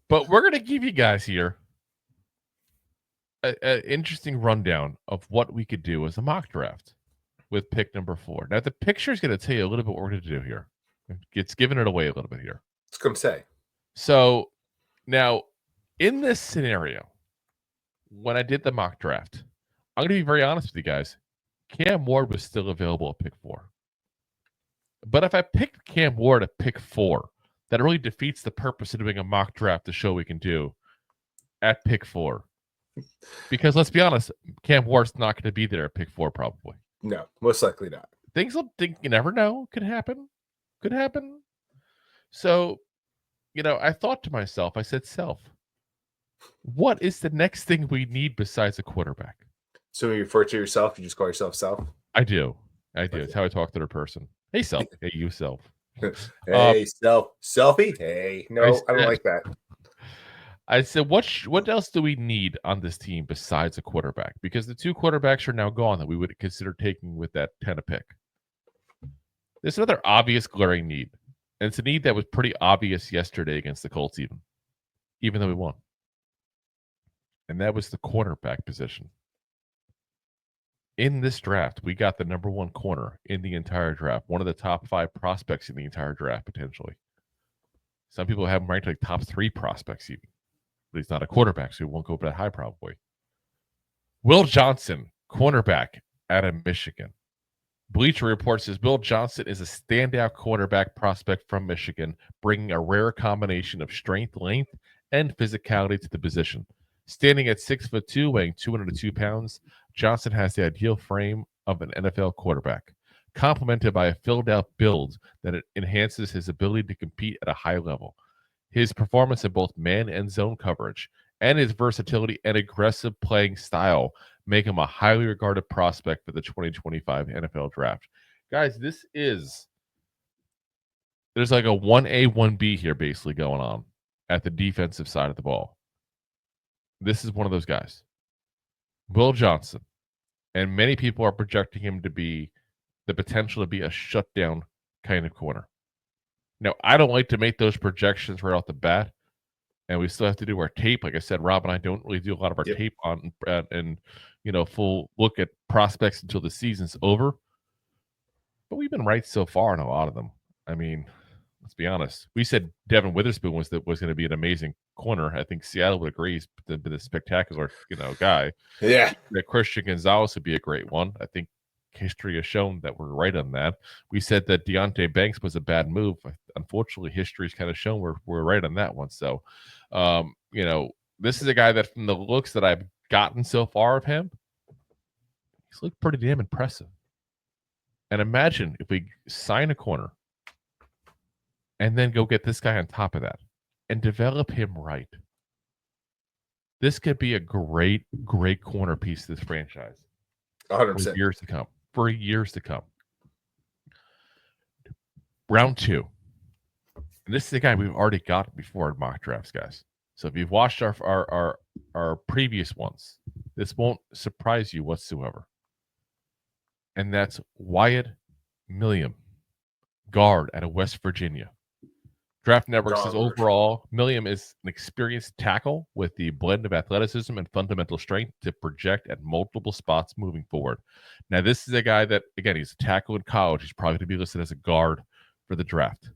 But we're going to give you guys here an interesting rundown of what we could do as a mock draft with pick number 4. Now, the picture is going to tell you a little bit what we're going to do here. It's giving it away a little bit here. It's going to say. So now, in this scenario, when I did the mock draft, I'm going to be very honest with you guys. Cam Ward was still available at pick 4. But if I picked Cam Ward at pick 4, that really defeats the purpose of doing a mock draft to show we can do at pick 4. Because let's be honest, Cam Ward's not going to be there at pick 4 probably. No, most likely not. You never know. Could happen. So, I thought to myself, I said, what is the next thing we need besides a quarterback? So when you refer to yourself, you just call yourself Self? I do. Okay. It's how I talk to the person. Hey, Self. Hey, you, Self. Hey, Self. Selfie? Hey. No, I don't like that. I said, what else do we need on this team besides a quarterback? Because the 2 quarterbacks are now gone that we would consider taking with that 10 pick. There's another obvious glaring need. And it's a need that was pretty obvious yesterday against the Colts even though we won. And that was the cornerback position. In this draft, we got the number 1 corner in the entire draft. One of the top 5 prospects in the entire draft, potentially. Some people have him ranked like top 3 prospects even. But he's not a quarterback, so he won't go up that high probably. Will Johnson, cornerback out of Michigan. Bleacher Report says Will Johnson is a standout cornerback prospect from Michigan, bringing a rare combination of strength, length, and physicality to the position. Standing at 6'2", weighing 202 pounds, Johnson has the ideal frame of an NFL quarterback, complemented by a filled-out build that enhances his ability to compete at a high level. His performance in both man and zone coverage and his versatility and aggressive playing style make him a highly regarded prospect for the 2025 NFL Draft. Guys, there's like a 1A, 1B here basically going on at the defensive side of the ball. This is one of those guys. Will Johnson. And many people are projecting him to be the potential to be a shutdown kind of corner. Now, I don't like to make those projections right off the bat, and we still have to do our tape. Like I said, Rob and I don't really do a lot of our tape on and full look at prospects until the season's over. But we've been right so far in a lot of them. I mean, let's be honest. We said Devin Witherspoon was going to be an amazing corner. I think Seattle would agree. He's been a spectacular, guy. Yeah. Christian Gonzalez would be a great one. I think history has shown that we're right on that. We said that Deonte Banks was a bad move. Unfortunately, history's kind of shown we're right on that one. So, this is a guy that from the looks that I've gotten so far of him, he's looked pretty damn impressive. And imagine if we sign a corner and then go get this guy on top of that and develop him right. This could be a great, great corner piece to this franchise. 100%. For years to come. Round 2. And this is a guy we've already got before in mock drafts, guys. So if you've watched our previous ones, this won't surprise you whatsoever. And that's Wyatt Milliam, guard out of West Virginia. Draft Network says overall, Milliam is an experienced tackle with the blend of athleticism and fundamental strength to project at multiple spots moving forward. Now, this is a guy that, again, he's a tackle in college. He's probably going to be listed as a guard for the draft.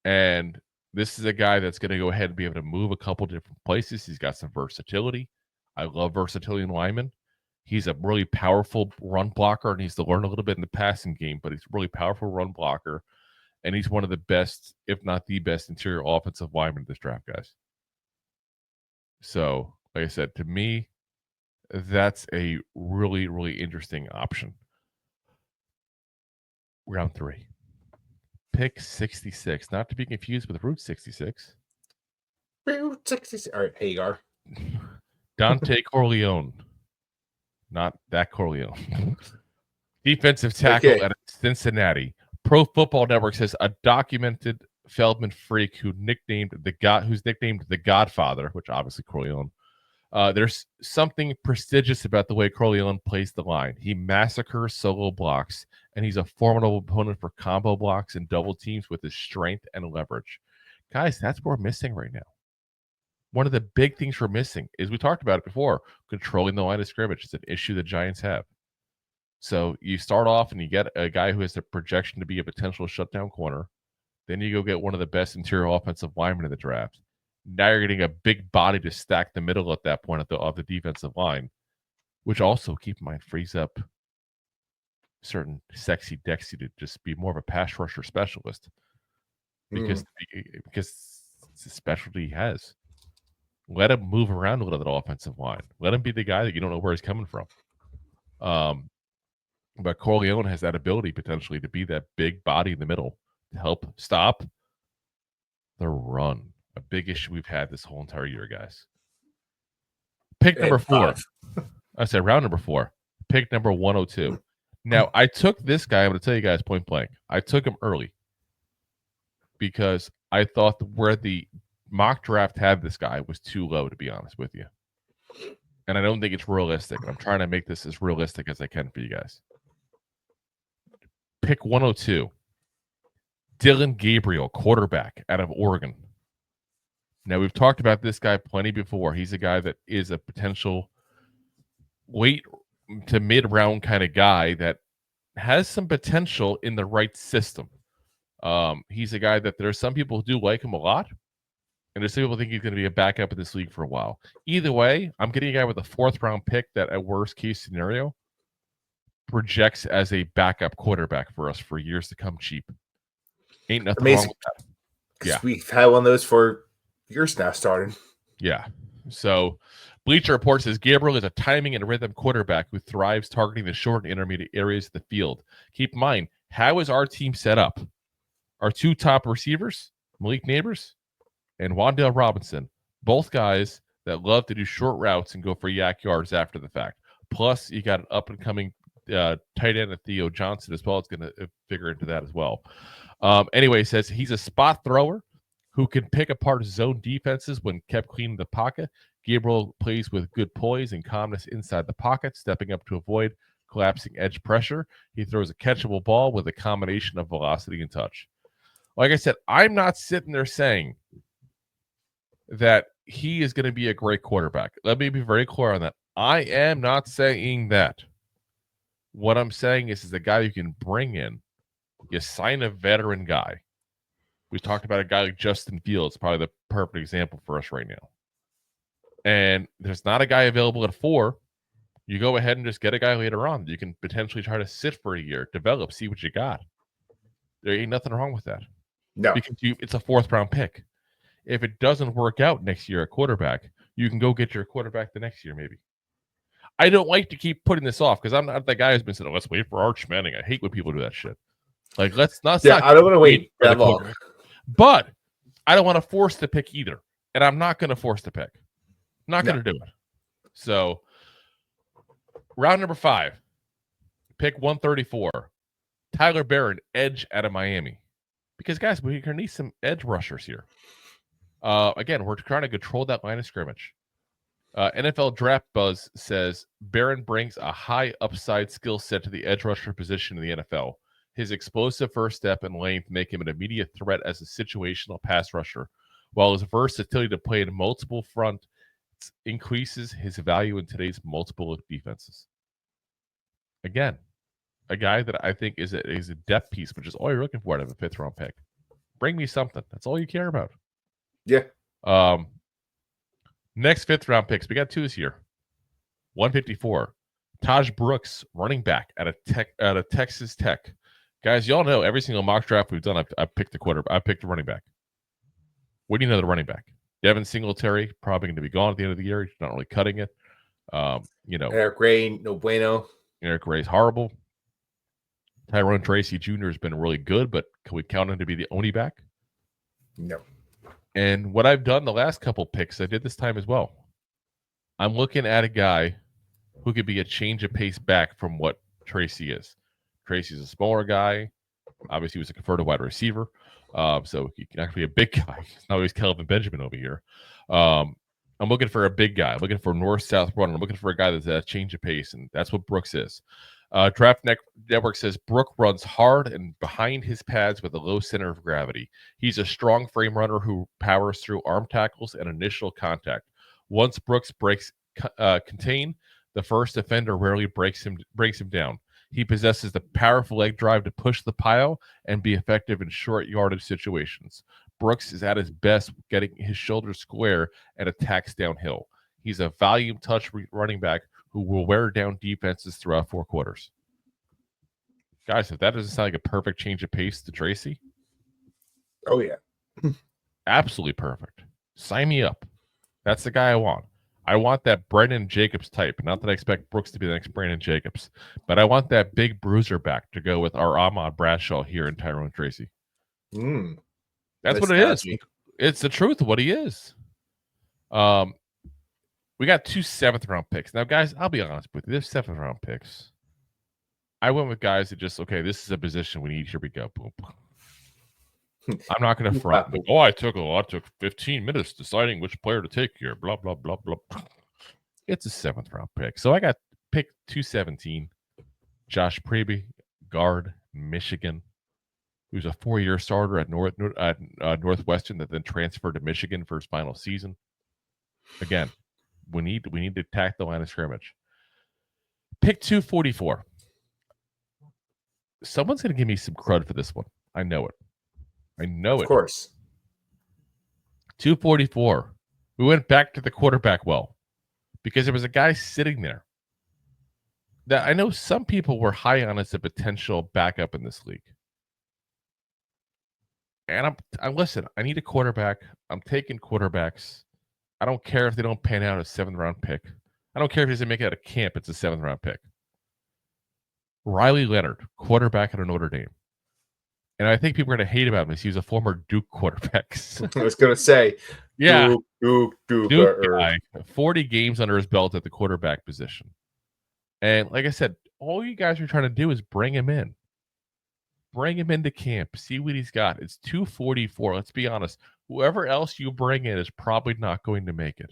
And this is a guy that's going to go ahead and be able to move a couple different places. He's got some versatility. I love versatility in linemen. He's a really powerful run blocker, and he's to learn a little bit in the passing game, but he's a really powerful run blocker. And he's one of the best, if not the best, interior offensive lineman in this draft, guys. So, like I said, to me, that's a really, really interesting option. Round 3. Pick 66. Not to be confused with Route 66. Route 66. All right, Hagar. Dante Corleone. Not that Corleone. Defensive tackle at Cincinnati. Pro Football Network says a documented Feldman freak who's nicknamed the Godfather, which obviously Corleone. There's something prestigious about the way Corleone plays the line. He massacres solo blocks, and he's a formidable opponent for combo blocks and double teams with his strength and leverage. Guys, that's what we're missing right now. One of the big things we're missing is, we talked about it before, controlling the line of scrimmage. It's an issue the Giants have. So you start off and you get a guy who has the projection to be a potential shutdown corner. Then you go get one of the best interior offensive linemen in the draft. Now you're getting a big body to stack the middle at that point of the defensive line, which also, keep in mind, frees up certain sexy Dexy to just be more of a pass rusher specialist because it's a specialty he has. Let him move around a little bit offensive line. Let him be the guy that you don't know where he's coming from. But Corleone has that ability potentially to be that big body in the middle to help stop the run. A big issue we've had this whole entire year, guys. Pick number 4. I said round number 4. Pick number 102. Now, I took this guy. I'm going to tell you guys point blank. I took him early because I thought where the mock draft had this guy was too low, to be honest with you. And I don't think it's realistic. I'm trying to make this as realistic as I can for you guys. Pick 102. Dylan Gabriel, quarterback out of Oregon. Now, we've talked about this guy plenty before. He's a guy that is a potential late to mid-round kind of guy that has some potential in the right system. He's a guy that there's some people who do like him a lot, and there's some people think he's going to be a backup in this league for a while. Either way, I'm getting a guy with a 4th-round pick that, at worst-case scenario, projects as a backup quarterback for us for years to come cheap. Ain't nothing wrong with that. Yeah. We've had one of those for years now starting. Yeah. So Bleacher Report says Gabriel is a timing and rhythm quarterback who thrives targeting the short and intermediate areas of the field. Keep in mind, how is our team set up? Our 2 top receivers, Malik Neighbors and Wan'Dale Robinson, both guys that love to do short routes and go for yak yards after the fact. Plus, you got an up-and-coming tight end, Theo Johnson, as well. It's going to figure into that as well. Anyway, he says he's a spot thrower who can pick apart zone defenses when kept clean in the pocket. Gabriel plays with good poise and calmness inside the pocket, stepping up to avoid collapsing edge pressure. He throws a catchable ball with a combination of velocity and touch. Like I said, I'm not sitting there saying that he is going to be a great quarterback. Let me be very clear on that. I am not saying that. What I'm saying is the guy you can bring in. You sign a veteran guy. We talked about a guy like Justin Fields, probably the perfect example for us right now. And there's not a guy available at 4. You go ahead and just get a guy later on. You can potentially try to sit for a year, develop, see what you got. There ain't nothing wrong with that. No. Because it's a 4th-round pick. If it doesn't work out next year at quarterback, you can go get your quarterback the next year maybe. I don't like to keep putting this off because I'm not the guy who's been saying, let's wait for Arch Manning. I hate when people do that shit. Like, let's not. Yeah, I don't want to wait that long. But I don't want to force the pick either. And I'm not going to force the pick. I'm not going to do it. So, round number 5, pick 134. Tyler Barron, edge out of Miami. Because, guys, we're going to need some edge rushers here. Again, we're trying to control that line of scrimmage. NFL Draft Buzz says Barron brings a high upside skill set to the edge rusher position in the NFL. His explosive first step and length make him an immediate threat as a situational pass rusher, while his versatility to play in multiple fronts increases his value in today's multiple defenses. Again, a guy that I think is a depth piece, which is all you're looking for out of a 5th-round pick. Bring me something. That's all you care about. Yeah. Next 5th-round picks. We got 2 this year. 154. Taj Brooks, running back out of Texas Tech. Guys, y'all know every single mock draft we've done, I picked the quarterback. I picked a running back. What do you know the running back? Devin Singletary, probably going to be gone at the end of the year. He's not really cutting it. Eric Ray, no bueno. Eric Ray's horrible. Tyrone Tracy Jr. has been really good, but can we count him to be the only back? No. And what I've done the last couple picks, I did this time as well. I'm looking at a guy who could be a change of pace back from what Tracy is. Tracy's a smaller guy. Obviously, he was a converted wide receiver. So he can actually be a big guy. It's not always Kelvin Benjamin over here. I'm looking for a big guy. I'm looking for north-south runner. I'm looking for a guy that's a change of pace, and that's what Brooks is. Network says Brook runs hard and behind his pads with a low center of gravity. He's a strong frame runner who powers through arm tackles and initial contact. Once Brooks breaks contain, the first defender rarely breaks him down. He possesses the powerful leg drive to push the pile and be effective in short yardage situations. Brooks is at his best getting his shoulders square and attacks downhill. He's a volume touch running back who will wear down defenses throughout 4 quarters. Guys, if that doesn't sound like a perfect change of pace to Tracy. Oh, yeah. Absolutely perfect. Sign me up. That's the guy I want. I want that Brandon Jacobs type. Not that I expect Brooks to be the next Brandon Jacobs, but I want that big bruiser back to go with our Ahmad Bradshaw here in Tyrone Tracy. That's what it is. It's the truth of what he is. We got 2 7th-round picks. Now, guys, I'll be honest with you. There's 7th-round picks. I went with guys that just, okay, this is a position we need. Here we go. Boom. I'm not going to front. I took 15 minutes deciding which player to take here. Blah, blah, blah, blah. It's a 7th-round pick. So I got pick 217. Josh Preby, guard, Michigan, who's a 4-year starter at Northwestern that then transferred to Michigan for his final season. Again, we need to attack the line of scrimmage. Pick 244. Someone's going to give me some crud for this one. I know it. Of course. 244. We went back to the quarterback well because there was a guy sitting there that I know some people were high on as a potential backup in this league. And I'm listen, I need a quarterback. I'm taking quarterbacks. I don't care if they don't pan out a 7th-round pick. I don't care if he doesn't make it out of camp. It's a 7th-round pick. Riley Leonard, quarterback at Notre Dame. And I think people are going to hate about him because he was a former Duke quarterback. I was going to say, yeah, Duke guy, 40 games under his belt at the quarterback position. And like I said, all you guys are trying to do is bring him in. Bring him into camp. See what he's got. It's 244. Let's be honest. Whoever else you bring in is probably not going to make it.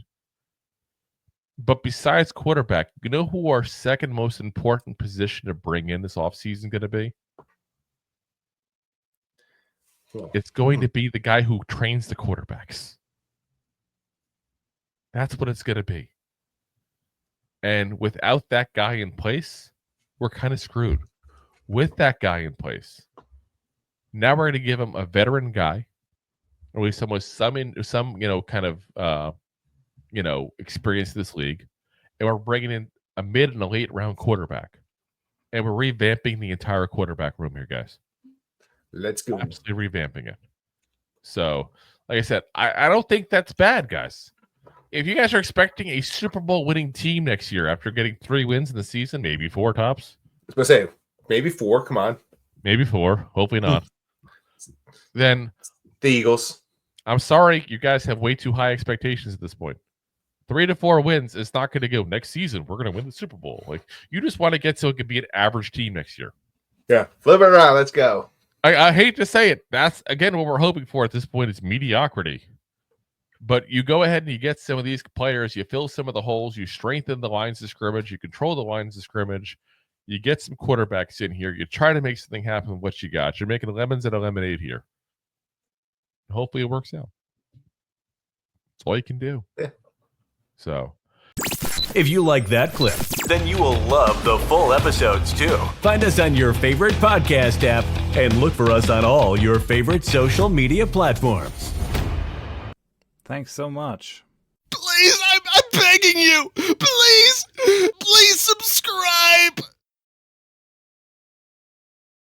But besides quarterback, you know who our second most important position to bring in this offseason going to be? It's going to be the guy who trains the quarterbacks. That's what it's going to be. And without that guy in place, we're kind of screwed. With that guy in place, now we're going to give him a veteran guy, or at least someone with some kind of experience in this league, and we're bringing in a mid and a late round quarterback, and we're revamping the entire quarterback room here, guys. Let's go. Absolutely revamping it. So, like I said, I don't think that's bad, guys. If you guys are expecting a Super Bowl winning team next year after getting 3 wins in the season, maybe 4 tops. I was going to say, maybe 4. Come on. Maybe 4. Hopefully not. Then the Eagles. I'm sorry, you guys have way too high expectations at this point. 3 to 4 wins is not going to go. Next season, we're going to win the Super Bowl. Like, you just want to get so it could be an average team next year. Yeah, flip it around. Let's go. I hate to say it. That's, again, what we're hoping for at this point is mediocrity. But you go ahead and you get some of these players, you fill some of the holes, you strengthen the lines of scrimmage, you control the lines of scrimmage, you get some quarterbacks in here, you try to make something happen with what you got. You're making lemons and a lemonade here. Hopefully it works out. That's all you can do. Yeah. So, if you like that clip, then you will love the full episodes too. Find us on your favorite podcast app and look for us on all your favorite social media platforms. Thanks so much. Please, I'm begging you.